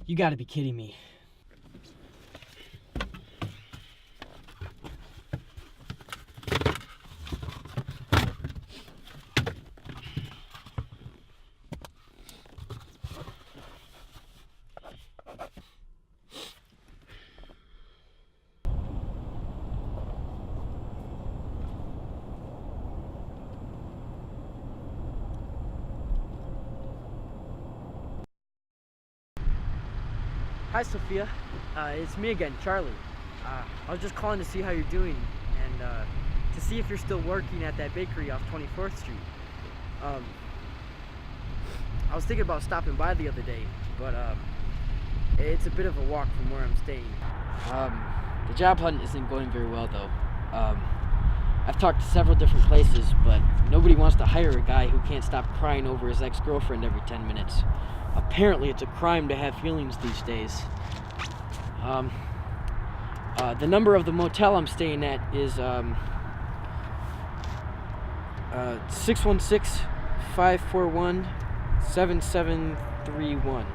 You gotta be kidding me. Hi, Sophia. It's me again, Charlie. I was just calling to see how you're doing and to see if you're still working at that bakery off 24th Street. I was thinking about stopping by the other day, but it's a bit of a walk from where I'm staying. The job hunt isn't going very well, though. I've talked to several different places, but nobody wants to hire a guy who can't stop crying over his ex-girlfriend every 10 minutes. Apparently it's a crime to have feelings these days. The number of the motel I'm staying at is 616-541-7731.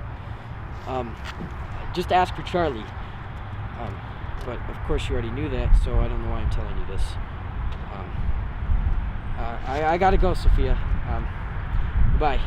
Just ask for Charlie. But of course you already knew that, so I don't know why I'm telling you this. I gotta go, Sophia. Bye.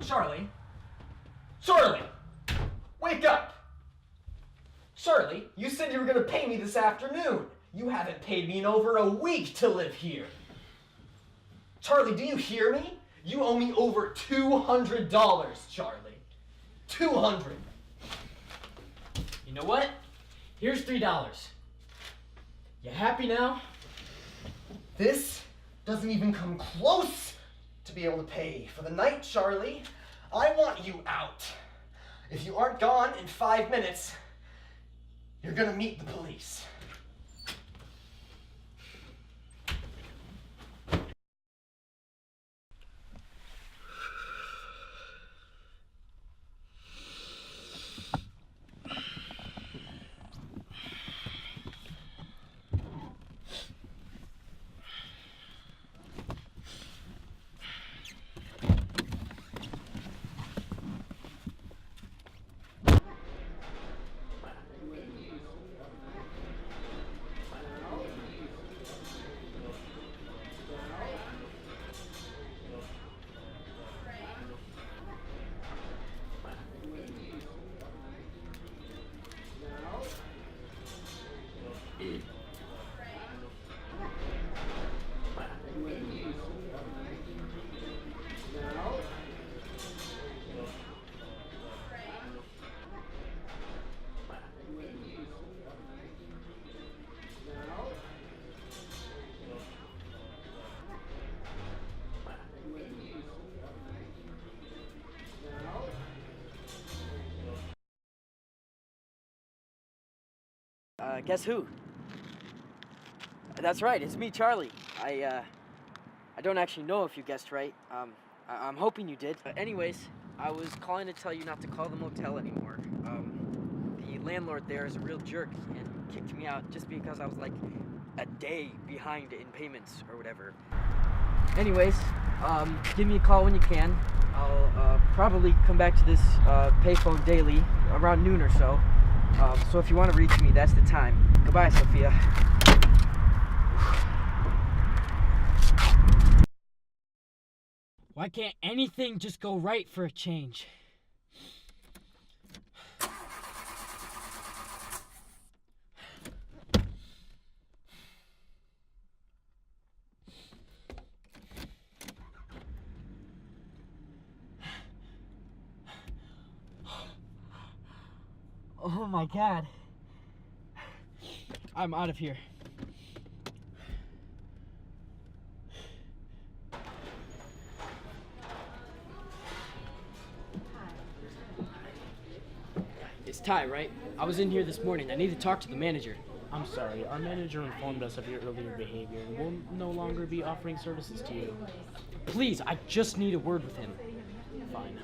Charlie? Charlie! Wake up! Charlie, you said you were going to pay me this afternoon. You haven't paid me in over a week to live here. Charlie, do you hear me? You owe me over $200, Charlie. $200. You know what? Here's $3. You happy now? This doesn't even come close to be able to pay for the night, Charlie. I want you out. If you aren't gone in 5 minutes, you're gonna meet the police. Guess who? That's right, it's me, Charlie. I don't actually know if you guessed right. I'm hoping you did. Anyways, I was calling to tell you not to call the motel anymore. The landlord there is a real jerk and kicked me out just because I was like a day behind in payments or whatever. Anyways, give me a call when you can. I'll probably come back to this payphone daily around noon or so. So if you want to reach me, that's the time. Goodbye, Sophia. Why can't anything just go right for a change? Oh my God. I'm out of here. Ty, right? I was in here this morning. I need to talk to the manager. I'm sorry, our manager informed us of your earlier behavior and will no longer be offering services to you. Please, I just need a word with him. Fine.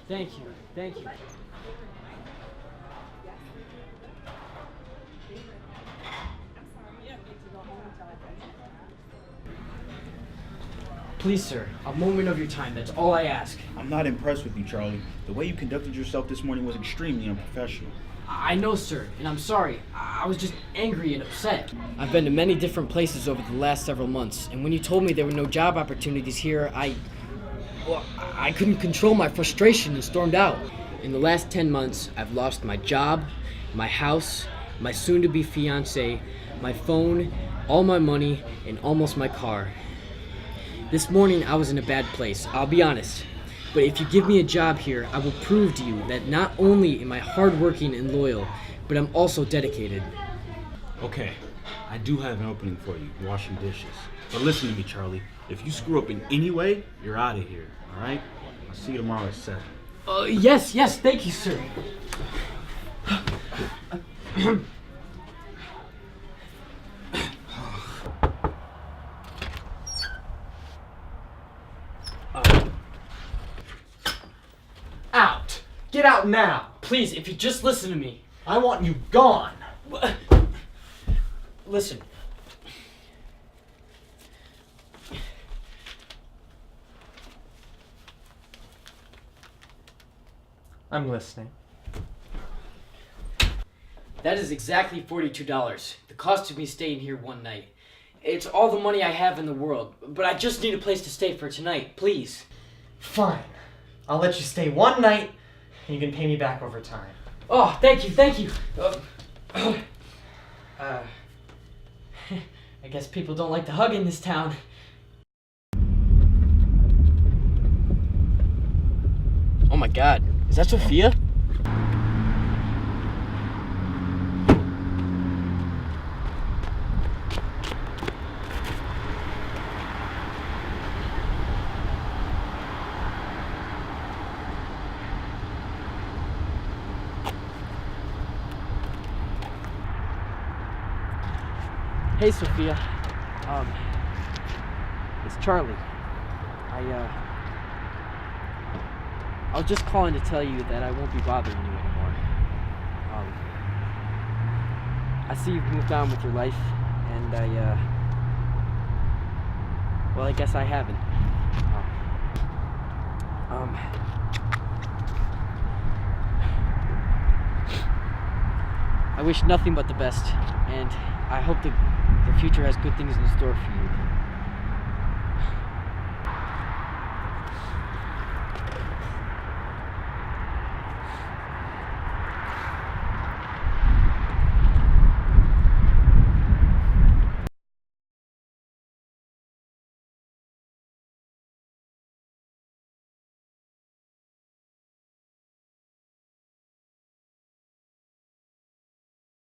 Thank you. Thank you. Please, sir, a moment of your time. That's all I ask. I'm not impressed with you, Charlie. The way you conducted yourself this morning was extremely unprofessional. I know, sir, and I'm sorry. I was just angry and upset. I've been to many different places over the last several months, and when you told me there were no job opportunities here, I couldn't control my frustration and stormed out. In the last 10 months, I've lost my job, my house, my soon-to-be fiancé, my phone, all my money, and almost my car. This morning, I was in a bad place, I'll be honest. But if you give me a job here, I will prove to you that not only am I hardworking and loyal, but I'm also dedicated. Okay, I do have an opening for you, washing dishes. But listen to me, Charlie. If you screw up in any way, you're out of here, all right? I'll see you tomorrow at 7. Yes, thank you, sir. Out! Get out now! Please, if you just listen to me. I want you gone! Listen. I'm listening. That is exactly $42. The cost of me staying here one night. It's all the money I have in the world, but I just need a place to stay for tonight, please. Fine. I'll let you stay one night, and you can pay me back over time. Oh, thank you. I guess people don't like to hug in this town. Oh my God, is that Sophia? Hey, Sophia. It's Charlie. I was just calling to tell you that I won't be bothering you anymore. I see you've moved on with your life, and well, I guess I haven't. I wish nothing but the best, and I hope the future has good things in store for you.